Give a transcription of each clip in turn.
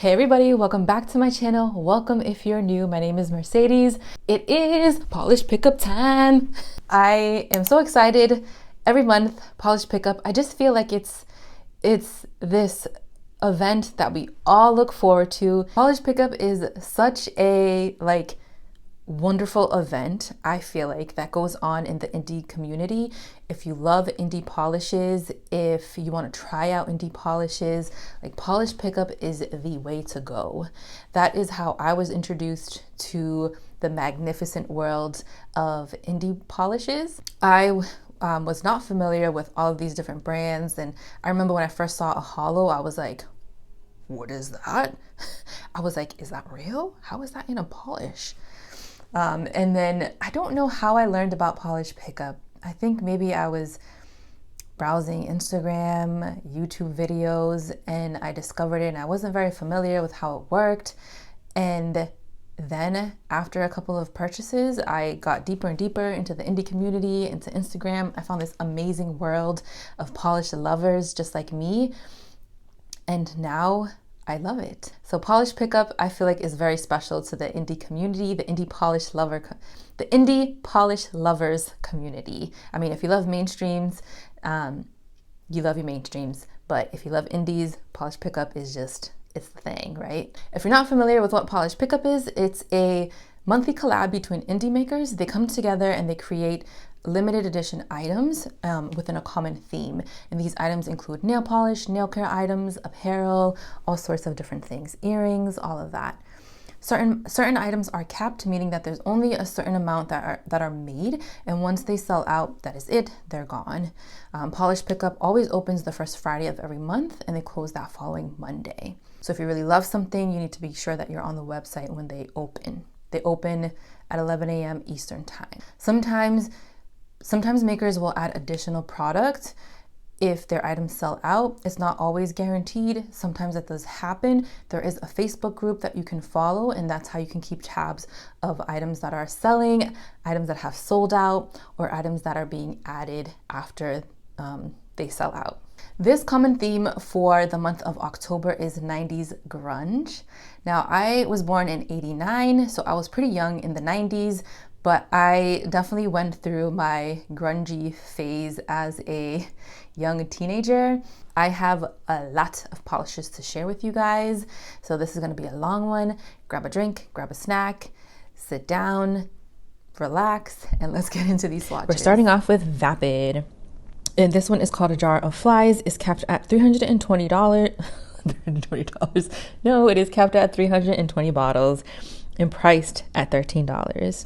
Hey everybody, welcome back to my channel. Welcome if you're new. My name is Mercedes. It is polish pickup time. I am so excited. Every month, polish pickup. I just feel like it's this event that we all look forward to. Polish pickup is such a wonderful event, I feel like, that goes on in the indie community. If you love indie polishes, if you want to try out indie polishes, polish pickup is the way to go. That is how I was introduced to the magnificent world of indie polishes. I was not familiar with all of these different brands, and I remember when I first saw a holo, I was like, what is that? I was like, is that real? How is that in a polish? And then I don't know how I learned about polish pickup. I think maybe I was browsing Instagram, YouTube videos, and I discovered it, and I wasn't very familiar with how it worked. And then after a couple of purchases, I got deeper and deeper into the indie community, into Instagram. I found this amazing world of polish lovers just like me. And now I love it. So polish pickup, I feel like, is very special to the indie community, the indie polish lovers community. I mean, if you love mainstreams, you love your mainstreams. But if you love indies, polish pickup is just, it's the thing, right? If you're not familiar with what polish pickup is, it's a monthly collab between indie makers. They come together and they create limited edition items within a common theme. And these items include nail polish, nail care items, apparel, all sorts of different things, earrings, all of that. Certain items are capped, meaning that there's only a certain amount that are made, and once they sell out, that is it, they're gone. Polish pickup always opens the first Friday of every month, and they close that following Monday. So if you really love something, you need to be sure that you're on the website when they open. They open at 11 a.m. Eastern time. Sometimes makers will add additional product if their items sell out. It's not always guaranteed. Sometimes that does happen. There is a Facebook group that you can follow, and that's how you can keep tabs of items that are selling, items that have sold out, or items that are being added after they sell out. This common theme for the month of October is 90s grunge. Now, I was born in '89, so I was pretty young in the 90s, but I definitely went through my grungy phase as a young teenager. I have a lot of polishes to share with you guys, so this is going to be a long one. Grab a drink, grab a snack, sit down, relax, and let's get into these swatches. We're starting off with Vapid. And this one is called a Jar of Flies. It's capped at $320. $320. No, it is capped at 320 bottles and priced at $13.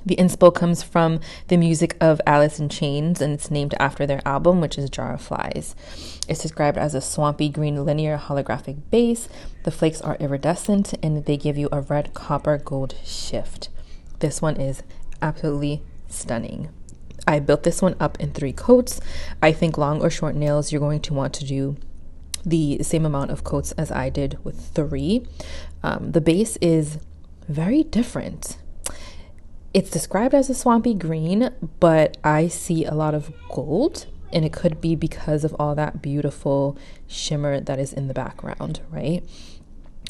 The inspo comes from the music of Alice in Chains, and it's named after their album, which is Jar of Flies. It's described as a swampy green linear holographic base. The flakes are iridescent, and they give you a red copper gold shift. This one is absolutely stunning. I built this one up in 3 coats. I think long or short nails, you're going to want to do the same amount of coats as I did with 3. The base is very different. It's described as a swampy green, but I see a lot of gold, and it could be because of all that beautiful shimmer that is in the background, right?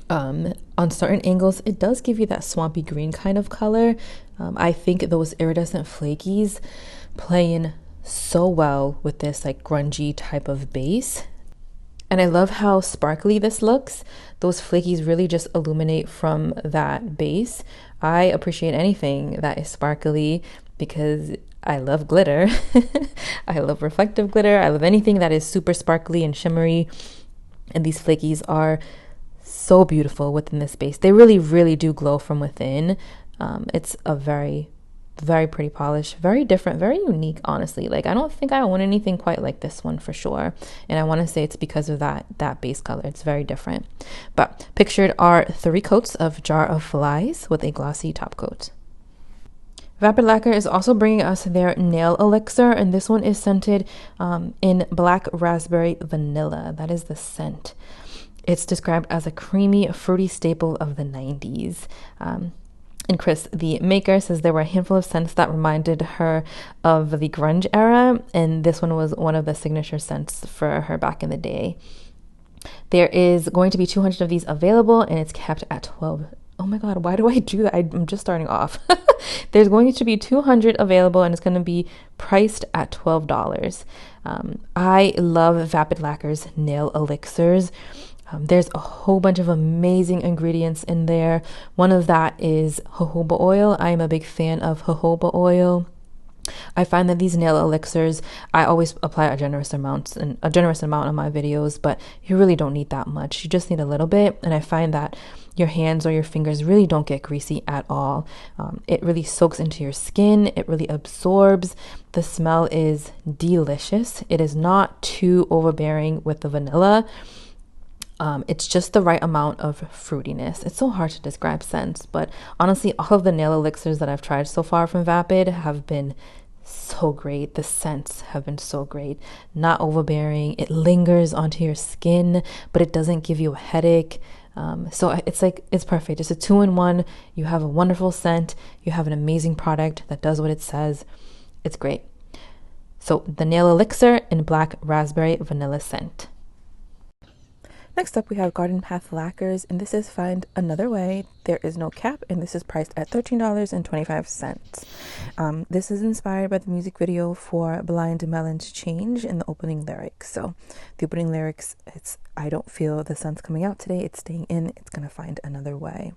On certain angles, it does give you that swampy green kind of color. I think those iridescent flakies play in so well with this grungy type of base. And I love how sparkly this looks. Those flakies really just illuminate from that base. I appreciate anything that is sparkly because I love glitter. I love reflective glitter. I love anything that is super sparkly and shimmery. And these flakies are so beautiful within this base. They really, really do glow from within. It's a very, very pretty polish, very different, very unique, honestly. I don't think I own anything quite like this one for sure. And I want to say it's because of that base color. It's very different. But pictured are 3 coats of Jar of Flies with a glossy top coat. Vapid Lacquer is also bringing us their nail elixir, and this one is scented in black raspberry vanilla. That is the scent. It's described as a creamy, fruity staple of the 90s. And Chris, the maker, says there were a handful of scents that reminded her of the grunge era, and this one was one of the signature scents for her back in the day. There is going to be 200 of these available, and it's capped at 12. Oh my God, why do I do that? I'm just starting off. There's going to be 200 available, and it's going to be priced at $12. I love Vapid Lacquer's nail elixirs. There's a whole bunch of amazing ingredients in there. One of that is jojoba oil. I am a big fan of jojoba oil. I find that these nail elixirs, I always apply a generous amount on my videos, but you really don't need that much. You just need a little bit, and I find that your hands or your fingers really don't get greasy at all. It really soaks into your skin. It really absorbs. The smell is delicious. It is not too overbearing with the vanilla. It's just the right amount of fruitiness. It's so hard to describe scents, but honestly, all of the nail elixirs that I've tried so far from Vapid have been so great. The scents have been so great. Not overbearing. It lingers onto your skin, but it doesn't give you a headache. So it's perfect. It's a 2-in-1. You have a wonderful scent. You have an amazing product that does what it says. It's great. So the nail elixir in black raspberry vanilla scent. Next up, we have Garden Path Lacquers, and this is Find Another Way. There is no cap, and this is priced at $13.25. This is inspired by the music video for Blind Melon's Change in the opening lyrics. So the opening lyrics, it's, I don't feel the sun's coming out today, it's staying in, it's going to find another way.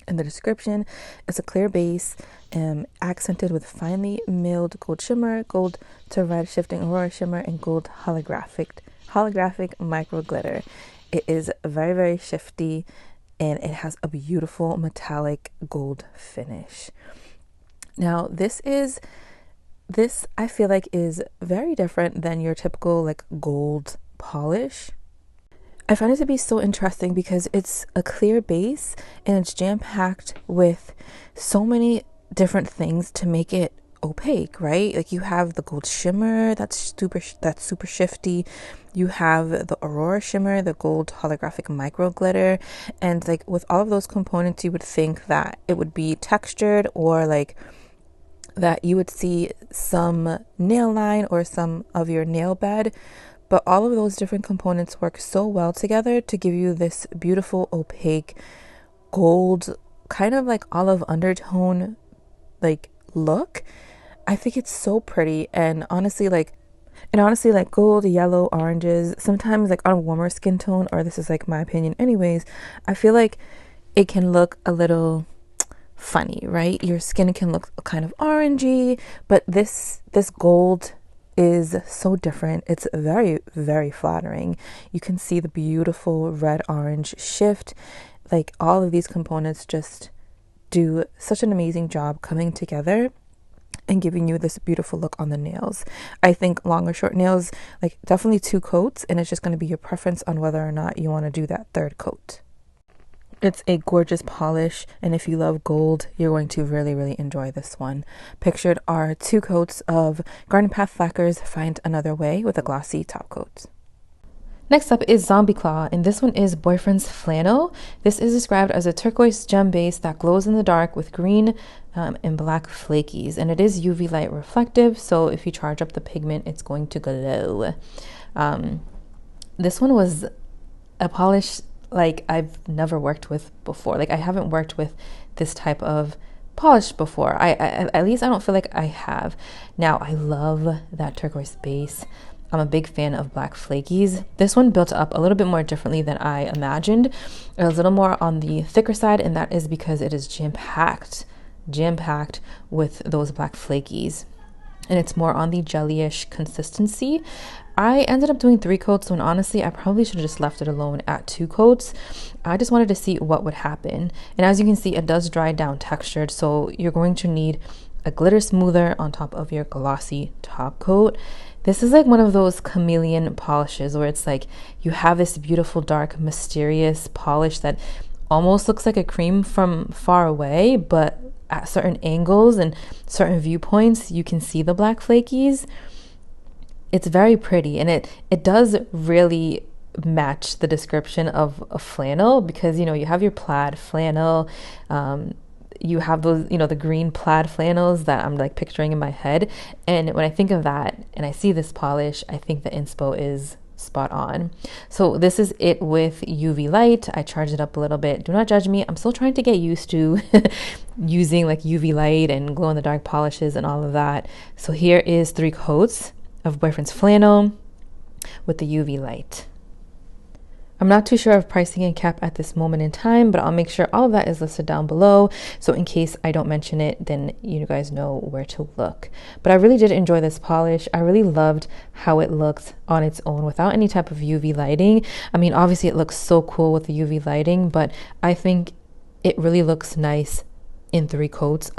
In the description, it's a clear base accented with finely milled gold shimmer, gold to red shifting aurora shimmer, and gold holographic micro glitter. It is very, very shifty, and it has a beautiful metallic gold finish. Now, this I feel like is very different than your typical like gold polish. I find it to be so interesting because it's a clear base and it's jam-packed with so many different things to make it opaque, right? Like you have the gold shimmer that's super shifty. You have the aurora shimmer, the gold holographic micro glitter, and like with all of those components, you would think that it would be textured or like that you would see some nail line or some of your nail bed. But all of those different components work so well together to give you this beautiful opaque gold, kind of like olive undertone like look. I think it's so pretty, and honestly like gold, yellow, oranges, sometimes like on a warmer skin tone, or this is like my opinion anyways, I feel like it can look a little funny, right? Your skin can look kind of orangey, but this gold is so different. It's very, very flattering. You can see the beautiful red orange shift. Like all of these components just do such an amazing job coming together and giving you this beautiful look on the nails. I think long or short nails, like definitely 2 coats, and it's just going to be your preference on whether or not you want to do that 3rd coat. It's a gorgeous polish, and if you love gold, you're going to really, really enjoy this one. Pictured are 2 coats of Garden Path Lacquers Find Another Way with a glossy top coat. Next up is Zombie Claw, and this one is Boyfriend's Flannel. This is described as a turquoise gem base that glows in the dark with green and black flakies, and it is UV light reflective, so if you charge up the pigment, it's going to glow. This one was a polish like I've never worked with before. Like I haven't worked with this type of polish before. I at least I don't feel like I have. Now I love that turquoise base. I'm a big fan of black flakies. This one built up a little bit more differently than I imagined. It was a little more on the thicker side, and that is because it is jam-packed with those black flakies. And it's more on the jellyish consistency. I ended up doing 3 coats when honestly I probably should have just left it alone at 2 coats. I just wanted to see what would happen. And as you can see, it does dry down textured, so you're going to need a glitter smoother on top of your glossy top coat. This is like one of those chameleon polishes where it's like you have this beautiful, dark, mysterious polish that almost looks like a cream from far away, but at certain angles and certain viewpoints, you can see the black flakies. It's very pretty, and it does really match the description of a flannel because, you know, you have your plaid flannel, you have those, you know, the green plaid flannels that I'm like picturing in my head. And when I think of that and I see this polish, I think the inspo is spot on. So this is it with UV light. I charged it up a little bit. Do not judge me. I'm still trying to get used to using like UV light and glow in the dark polishes and all of that. So here is 3 coats of Boyfriend's Flannel with the UV light. I'm not too sure of pricing and cap at this moment in time, but I'll make sure all of that is listed down below. So in case I don't mention it, then you guys know where to look. But I really did enjoy this polish. I really loved how it looked on its own without any type of UV lighting. I mean, obviously it looks so cool with the UV lighting, but I think it really looks nice in 3 coats.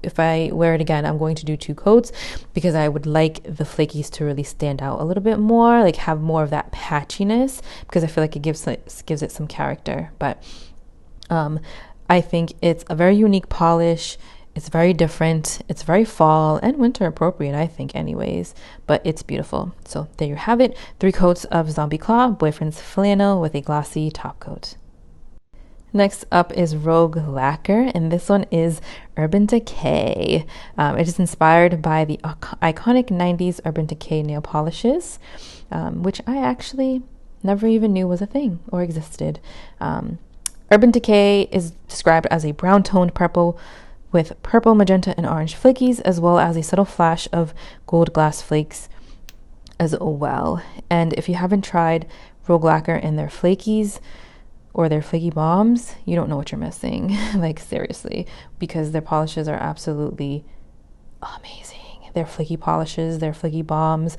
If I wear it again, I'm going to do 2 coats because I would like the flakies to really stand out a little bit more, like have more of that patchiness, because I feel like it gives it some character. But I think it's a very unique polish. It's very different. It's very fall and winter appropriate, I think, anyways, but it's beautiful. So there you have it, 3 coats of Zombie Claw Boyfriend's Flannel with a glossy top coat. Next up is Rogue Lacquer, and this one is Urban Decay. It is inspired by the iconic 90s Urban Decay nail polishes, which I actually never even knew was a thing or existed. Urban Decay is described as a brown-toned purple with purple, magenta, and orange flakies, as well as a subtle flash of gold glass flakes as well. And if you haven't tried Rogue Lacquer and their flakies, or their flaky bombs, you don't know what you're missing. Like seriously, because their polishes are absolutely amazing. Their flaky polishes, their flaky bombs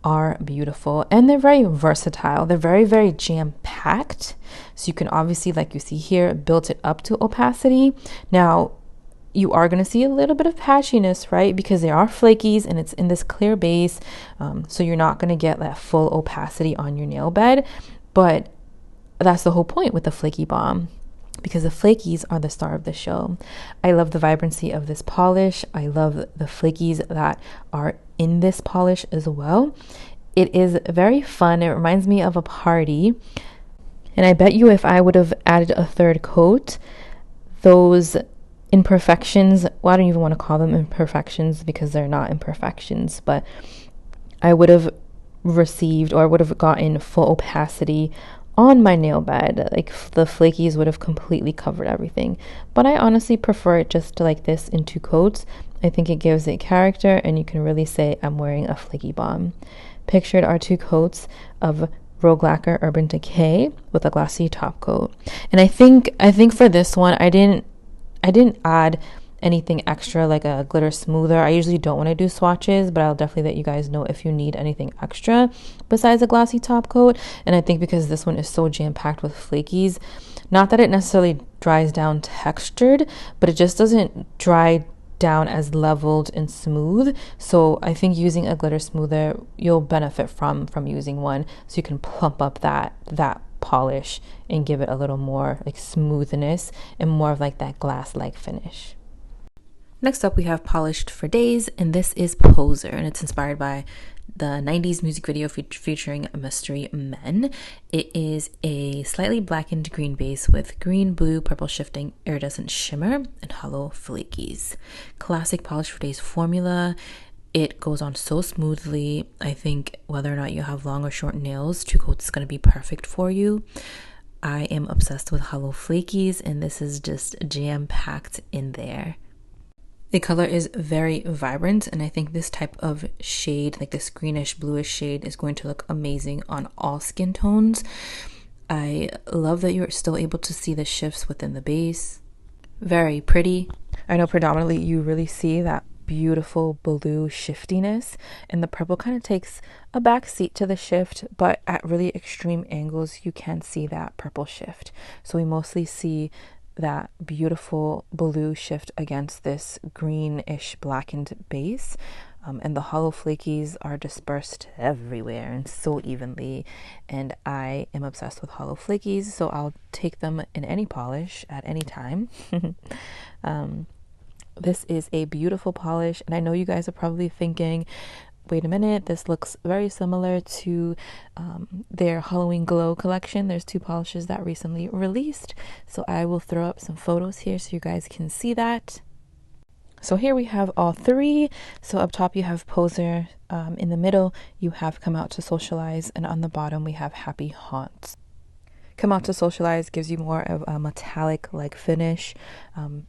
are beautiful, and they're very versatile. They're very, very jam-packed. So you can obviously, like you see here, build it up to opacity. Now, you are going to see a little bit of patchiness, right? Because they are flakies and it's in this clear base. So you're not going to get that full opacity on your nail bed, but that's the whole point with the flaky bomb, because the flakies are the star of the show. I love the vibrancy of this polish. I love the flakies that are in this polish as well. It is very fun. It reminds me of a party. And I bet you if I would have added a 3rd coat, those imperfections, well, I don't even want to call them imperfections because they're not imperfections, but I would have received, or I would have gotten full opacity on my nail bed. Like the flakies would have completely covered everything. But I honestly prefer it just like this in 2 coats. I think it gives it character, and you can really say I'm wearing a flaky bomb. Pictured are 2 coats of Rogue Lacquer Urban Decay with a glossy top coat. And I think for this one I didn't add anything extra like a glitter smoother. I usually don't when I do swatches, but I'll definitely let you guys know if you need anything extra besides a glossy top coat. And I think because this one is so jam-packed with flakies, not that it necessarily dries down textured, but it just doesn't dry down as leveled and smooth. So I think using a glitter smoother, you'll benefit from using one, so you can plump up that polish and give it a little more like smoothness and more of like that glass-like finish. Next up, we have Polished for Days, and this is Poser, and it's inspired by the 90s music video featuring Mystery Men. It is a slightly blackened green base with green, blue, purple shifting iridescent shimmer and hollow flakies. Classic Polished for Days formula. It goes on so smoothly. I think whether or not you have long or short nails, 2 coats is going to be perfect for you. I am obsessed with hollow flakies, and this is just jam-packed in there. The color is very vibrant, and I think this type of shade, like this greenish bluish shade, is going to look amazing on all skin tones. I love that you're still able to see the shifts within the base. Very pretty. I know predominantly you really see that beautiful blue shiftiness, and the purple kind of takes a back seat to the shift, but at really extreme angles you can see that purple shift. So we mostly see that beautiful blue shift against this greenish blackened base, and the hollow flakies are dispersed everywhere and so evenly, and I am obsessed with hollow flakies, so I'll take them in any polish at any time. This is a beautiful polish, and I know you guys are probably thinking, wait a minute, this looks very similar to their Halloween Glow collection. There's 2 polishes that recently released, so I will throw up some photos here so you guys can see that. So here we have all three. So up top you have Poser, in the middle you have Come Out to Socialize, and on the bottom we have Happy Haunts. Come Out to Socialize gives you more of a metallic like finish.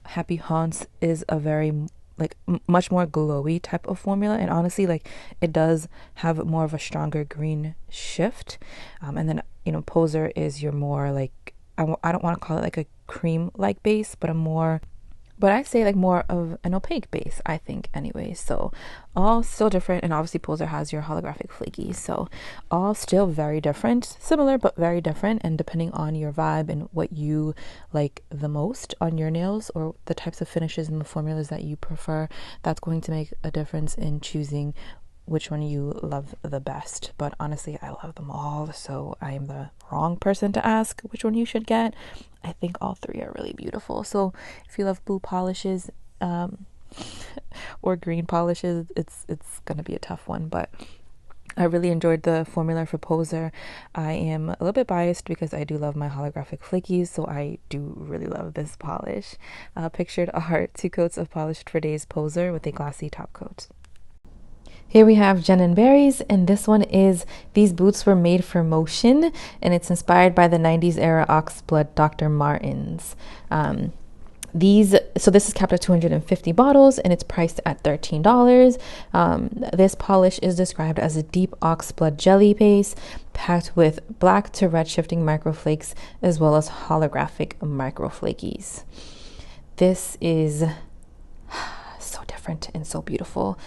Happy Haunts is a very like much more glowy type of formula, and honestly like it does have more of a stronger green shift. And then Poser is your more like I don't want to call it like a cream like base, but I say like more of an opaque base, I think anyway. So all still different, and obviously Poser has your holographic flaky, so all still very different, similar but very different, and depending on your vibe and what you like the most on your nails or the types of finishes and the formulas that you prefer, that's going to make a difference in choosing which one you love the best. But honestly, I love them all, so I am the wrong person to ask which one you should get. I think all three are really beautiful. So if you love blue polishes or green polishes, it's gonna be a tough one, but I really enjoyed the formula for Poser. I am a little bit biased because I do love my holographic flakies, so I do really love this polish. Pictured are 2 coats of Polished for Days Poser with a glossy top coat. Here we have Jen&Berries, and this one is These Boots Were Made for Motion, and it's inspired by the 90s era Oxblood Dr. Martens. So this is capped at 250 bottles, and it's priced at $13. This polish is described as a deep oxblood jelly base packed with black to red shifting microflakes as well as holographic microflakies. This is so different and so beautiful.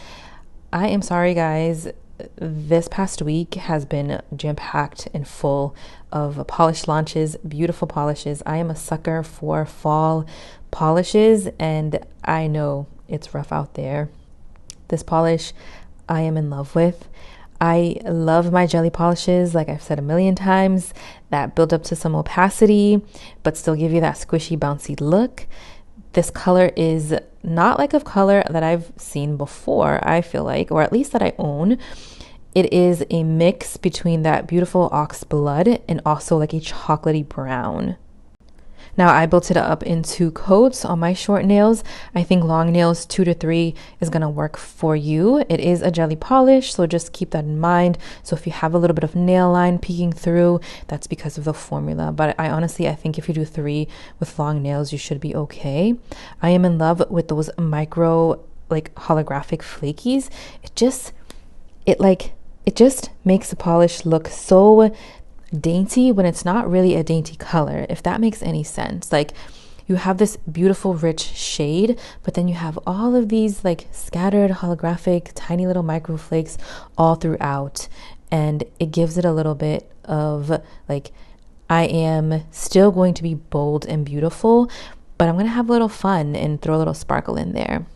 I am sorry, guys. This past week has been jam-packed and full of polish launches, beautiful polishes. I am a sucker for fall polishes, and I know it's rough out there. This polish I am in love with. I love my jelly polishes, like I've said a million times, that build up to some opacity, but still give you that squishy, bouncy look. This color is not like a color that I've seen before, I feel like, or at least that I own. It is a mix between that beautiful ox blood and also like a chocolatey brown. Now I built it up in 2 coats on my short nails. I think long nails 2 to 3 is gonna work for you. It is a jelly polish, so just keep that in mind. So if you have a little bit of nail line peeking through, that's because of the formula. But I think if you do 3 with long nails, you should be okay. I am in love with those micro like holographic flakies. It just makes the polish look so dainty when it's not really a dainty color, if that makes any sense. Like you have this beautiful rich shade, but then you have all of these like scattered holographic tiny little microflakes all throughout, and it gives it a little bit of like, I am still going to be bold and beautiful, but I'm gonna have a little fun and throw a little sparkle in there.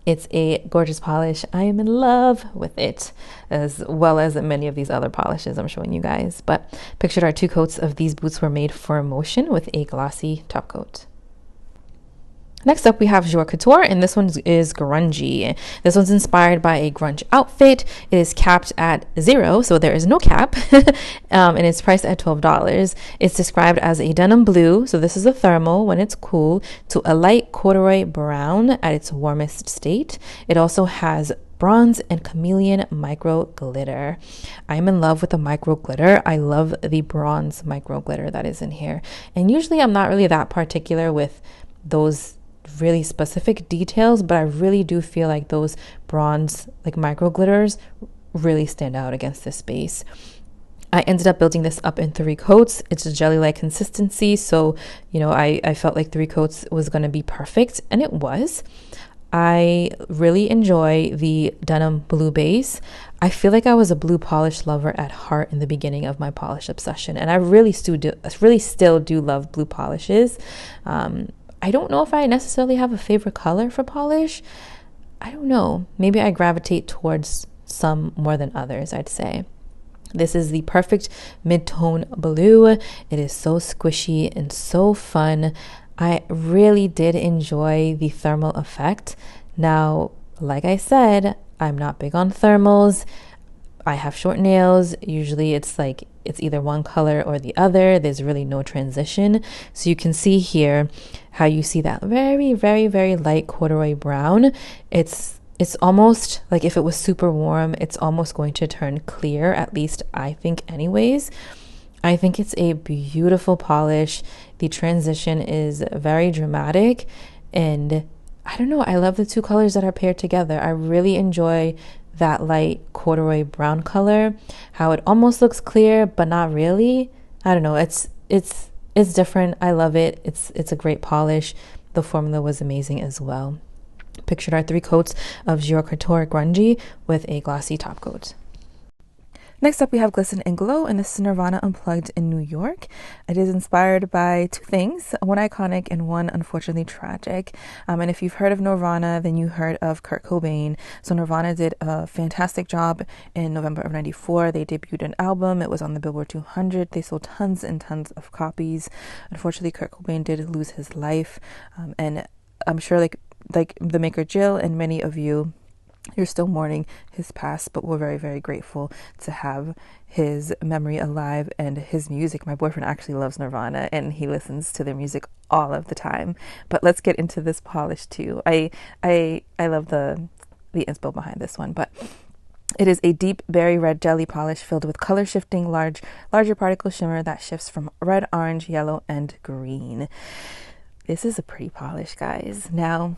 It's a gorgeous polish. I am in love with it, as well as many of these other polishes I'm showing you guys. But pictured are 2 coats of These Boots Were Made for Motion with a glossy top coat. Next up, we have Jior Courture, and this one is grungy. This one's inspired by a grunge outfit. It is capped at 0, so there is no cap, and it's priced at $12. It's described as a denim blue, so this is a thermal when it's cool, to a light corduroy brown at its warmest state. It also has bronze and chameleon micro glitter. I'm in love with the micro glitter. I love the bronze micro glitter that is in here, and usually I'm not really that particular with those really specific details, but I really do feel like those bronze like micro glitters really stand out against this base. I ended up building this up in 3 coats. It's a jelly-like consistency, so I felt like 3 coats was going to be perfect, and it was. I really enjoy the denim blue base. I feel like I was a blue polish lover at heart in the beginning of my polish obsession, and I really still do love blue polishes. I don't know if I necessarily have a favorite color for polish. I don't know. Maybe I gravitate towards some more than others, I'd say. This is the perfect mid-tone blue. It is so squishy and so fun. I really did enjoy the thermal effect. Now, like I said, I'm not big on thermals. I have short nails. Usually it's either one color or the other. There's really no transition. So you can see here how you see that very, very, very light corduroy brown. It's almost like if it was super warm, it's almost going to turn clear, at least I think anyways. I think it's a beautiful polish. The transition is very dramatic, and I don't know, I love the two colors that are paired together. I really enjoy that light corduroy brown color, how it almost looks clear but not really. I don't know, it's different. I love it. It's a great polish. The formula was amazing as well. Pictured are 3 coats of Jior Courture Grunge with a glossy top coat. Next up, we have Glisten Glow, and this is Nirvana Unplugged in New York. It is inspired by 2 things, one iconic and one unfortunately tragic. And if you've heard of Nirvana, then you heard of Kurt Cobain. So Nirvana did a fantastic job in November of '94. They debuted an album. It was on the Billboard 200. They sold tons and tons of copies. Unfortunately, Kurt Cobain did lose his life. And I'm sure like the maker Jill and many of you, you're still mourning his past, but we're very, very grateful to have his memory alive and his music. My boyfriend actually loves Nirvana and he listens to their music all of the time. But let's get into this polish too. I love the inspo behind this one, but it is a deep berry red jelly polish filled with color shifting larger particle shimmer that shifts from red, orange, yellow, and green. This is a pretty polish, guys. Now,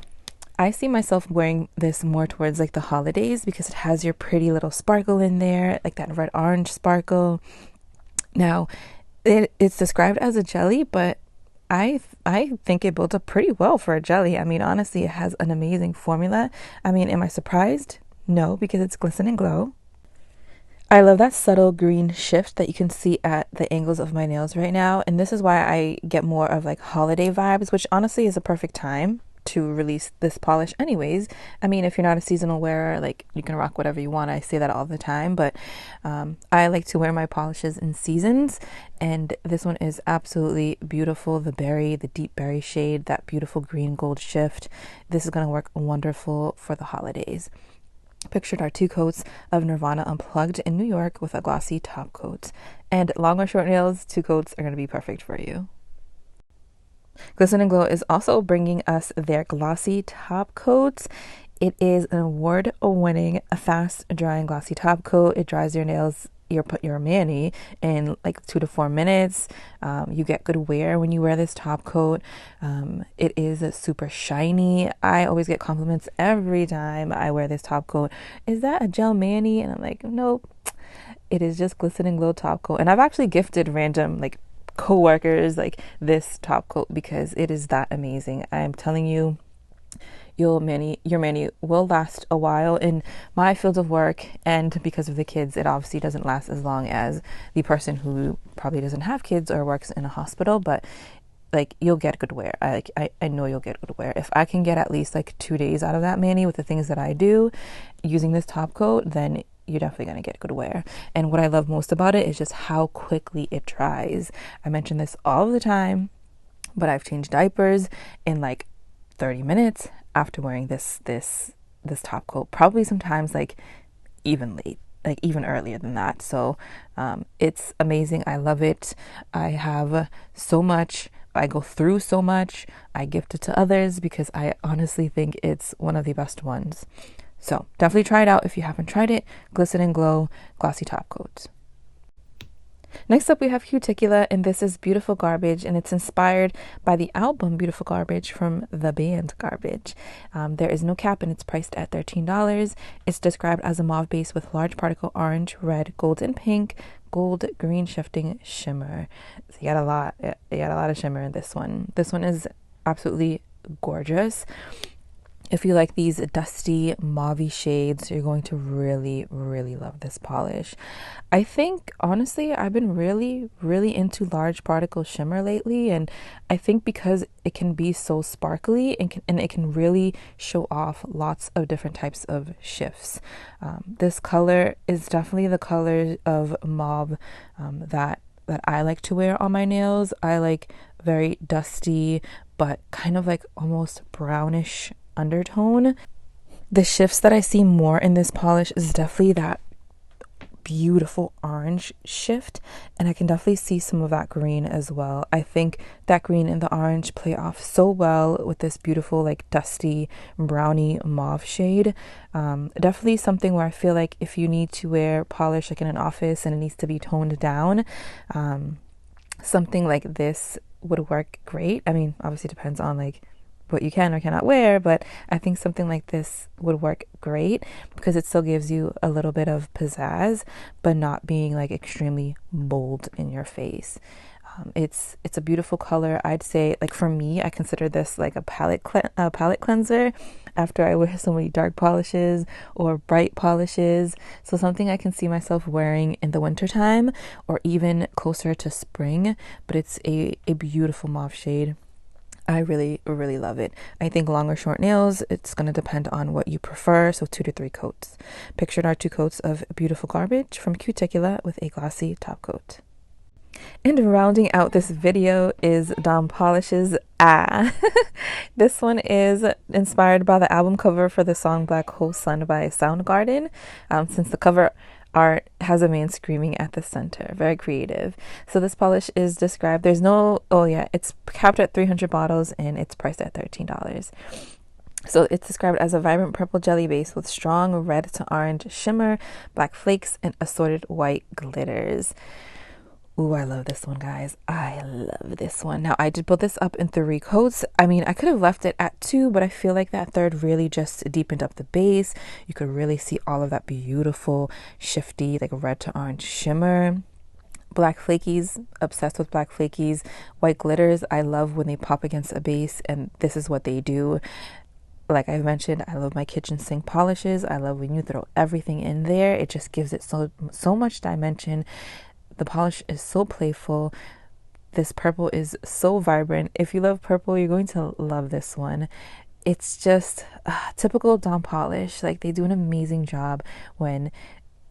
I see myself wearing this more towards like the holidays because it has your pretty little sparkle in there, like that red orange sparkle. Now, it's described as a jelly, but I think it builds up pretty well for a jelly. I mean, honestly, it has an amazing formula. I mean, am I surprised? No, because it's Glisten Glow. I love that subtle green shift that you can see at the angles of my nails right now. And this is why I get more of like holiday vibes, which honestly is a perfect time to release this polish anyways. I mean, if you're not a seasonal wearer, like you can rock whatever you want. I say that all the time, but I like to wear my polishes in seasons, and this one is absolutely beautiful. The deep berry shade, that beautiful green gold shift. This is going to work wonderful for the holidays. Pictured are 2 coats of Nirvana Unplugged in New York with a glossy top coat. And long or short nails, 2 coats are going to be perfect for you. Glisten Glow is also bringing us their glossy top coats. It is an award-winning, fast-drying glossy top coat. It dries your nails, your mani, in like 2 to 4 minutes. You get good wear when you wear this top coat. It is super shiny. I always get compliments every time I wear this top coat. Is that a gel mani? And I'm like, nope. It is just Glisten Glow top coat. And I've actually gifted random like co-workers like this top coat because it is that amazing. I'm telling you, your mani will last a while. In my field of work, and because of the kids, it obviously doesn't last as long as the person who probably doesn't have kids or works in a hospital, but like you'll get good wear. I know you'll get good wear. If I can get at least like 2 days out of that mani with the things that I do using this top coat, then you're definitely going to get good wear. And what I love most about it is just how quickly it dries. I mention this all the time, but I've changed diapers in like 30 minutes after wearing this top coat. Probably sometimes like even late, like even earlier than that. So it's amazing. I love it. I have so much. I go through so much. I gift it to others because I honestly think it's one of the best ones. So definitely try it out if you haven't tried it. Glisten Glow glossy top coat. Next up, we have Cuticula, and this is Beautiful Garbage, and it's inspired by the album Beautiful Garbage from the band Garbage. There is no cap, and it's priced at $13. It's described as a mauve base with large particle orange, red, gold, and pink, gold, green shifting shimmer. So you got a lot of shimmer in this one. This one is absolutely gorgeous. If you like these dusty mauve shades, you're going to really, really love this polish. I think, honestly, I've been really, really into large particle shimmer lately. And I think because it can be so sparkly and it can really show off lots of different types of shifts. This color is definitely the color of mauve that I like to wear on my nails. I like very dusty, but kind of like almost brownish undertone. The shifts that I see more in this polish is definitely that beautiful orange shift, and I can definitely see some of that green as well. I think that green and the orange play off so well with this beautiful like dusty brownie mauve shade. Definitely something where I feel like if you need to wear polish like in an office and it needs to be toned down, something like this would work great. I mean, obviously depends on like what you can or cannot wear, but I think something like this would work great because it still gives you a little bit of pizzazz, but not being like extremely bold in your face. It's a beautiful color. I'd say, like, for me, I consider this like a palette cleanser after I wear so many dark polishes or bright polishes. So something I can see myself wearing in the wintertime or even closer to spring, but it's a beautiful mauve shade. I really, really love it. I think long or short nails, it's going to depend on what you prefer. So 2 to 3 coats. Pictured are 2 coats of beautiful garbage from Cuticula with a glossy top coat. And rounding out this video is Dom Polish's Ah. This one is inspired by the album cover for the song Black Hole Sun by Soundgarden. Since the cover art has a man screaming at the center. Very creative. So this polish is described, it's capped at 300 bottles and it's priced at $13. So it's described as a vibrant purple jelly base with strong red to orange shimmer, black flakes, and assorted white glitters. Ooh, I love this one, guys. I love this one. Now, I did put this up in 3 coats. I mean, I could have left it at 2, but I feel like that third really just deepened up the base. You could really see all of that beautiful, shifty, like red to orange shimmer. Black flakies, obsessed with black flakies. White glitters, I love when they pop against a base, and this is what they do. Like I've mentioned, I love my kitchen sink polishes. I love when you throw everything in there. It just gives it so much dimension. The polish is so playful. This purple is so vibrant. If you love purple, you're going to love this one. It's just typical Dom polish. Like, they do an amazing job when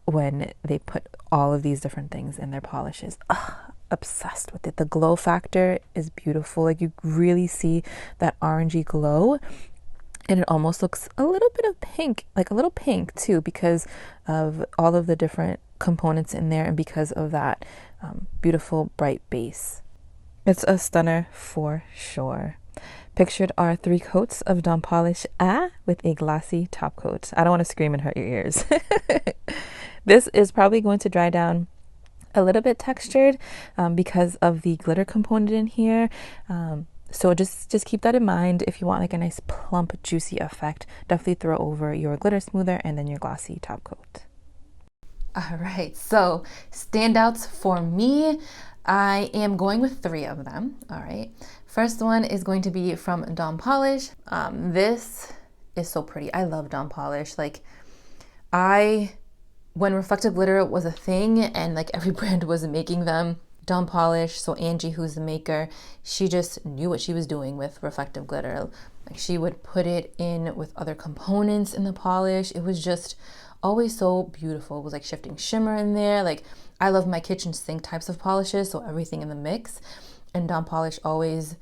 they put all of these different things in their polishes. Obsessed with it. The glow factor is beautiful. Like, you really see that orangey glow. And it almost looks a little bit of pink, like a little pink too, because of all of the different components in there and because of that beautiful bright base. It's a stunner for sure. Pictured are 3 coats of Dom Polish with a glossy top coat. I don't want to scream and hurt your ears. This is probably going to dry down a little bit textured because of the glitter component in here. So just keep that in mind. If you want like a nice plump, juicy effect, definitely throw over your glitter smoother and then your glossy top coat. All right, so standouts for me, I am going with 3 of them. All right, first one is going to be from Dom Polish. This is so pretty. I love Dom Polish. Like, when reflective glitter was a thing and like every brand was making them, Dom Polish, so Angie, who's the maker, she just knew what she was doing with reflective glitter. Like, she would put it in with other components in the polish. It was just always so beautiful. It was like shifting shimmer in there. Like, I love my kitchen sink types of polishes, so everything in the mix. And Dom Polish always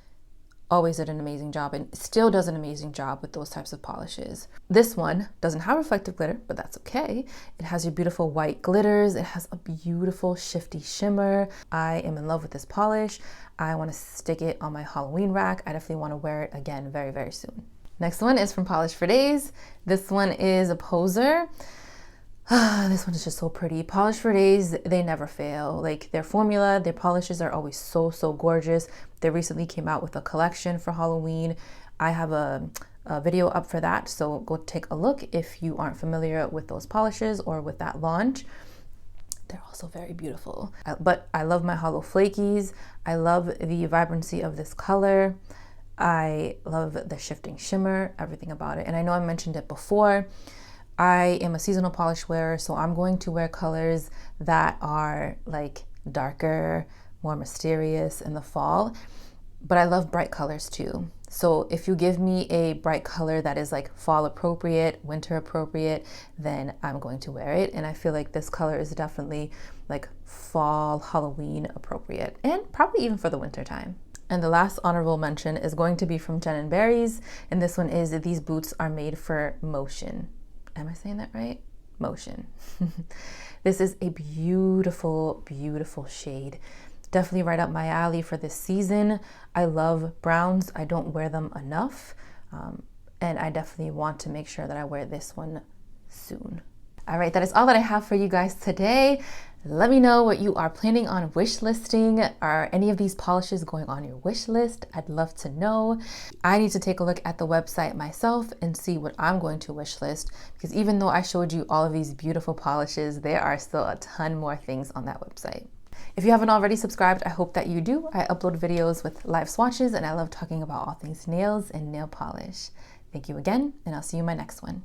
did an amazing job and still does an amazing job with those types of polishes. This one doesn't have reflective glitter, but that's okay. It has your beautiful white glitters. It has a beautiful shifty shimmer. I am in love with this polish. I want to stick it on my Halloween rack. I definitely want to wear it again very, very soon. Next one is from Polish for Days. This one is a poser. This one is just so pretty. Polish for Days, they never fail. Like, their formula, their polishes are always so gorgeous. They recently came out with a collection for Halloween. I have a video up for that, so go take a look if you aren't familiar with those polishes or with that launch. They're also very beautiful. But I love my hollow flakies. I love the vibrancy of this color. I love the shifting shimmer, everything about it. And I know I mentioned it before. I am a seasonal polish wearer, so I'm going to wear colors that are like darker, more mysterious in the fall. But I love bright colors too. So if you give me a bright color that is like fall appropriate, winter appropriate, then I'm going to wear it. And I feel like this color is definitely like fall, Halloween appropriate, and probably even for the winter time. And the last honorable mention is going to be from Jen&Berries. And this one is These Boots Are Made for Motion. Am I saying that right? motion. This is a beautiful, beautiful shade. Definitely right up my alley for this season. I love browns. I don't wear them enough. And I definitely want to make sure that I wear this one soon. All right, that is all that I have for you guys today. Let me know what you are planning on wish listing. Are any of these polishes going on your wish list? I'd love to know. I need to take a look at the website myself and see what I'm going to wish list, because even though I showed you all of these beautiful polishes, there are still a ton more things on that website. If you haven't already subscribed, I hope that you do. I upload videos with live swatches, and I love talking about all things nails and nail polish. Thank you again, and I'll see you in my next one.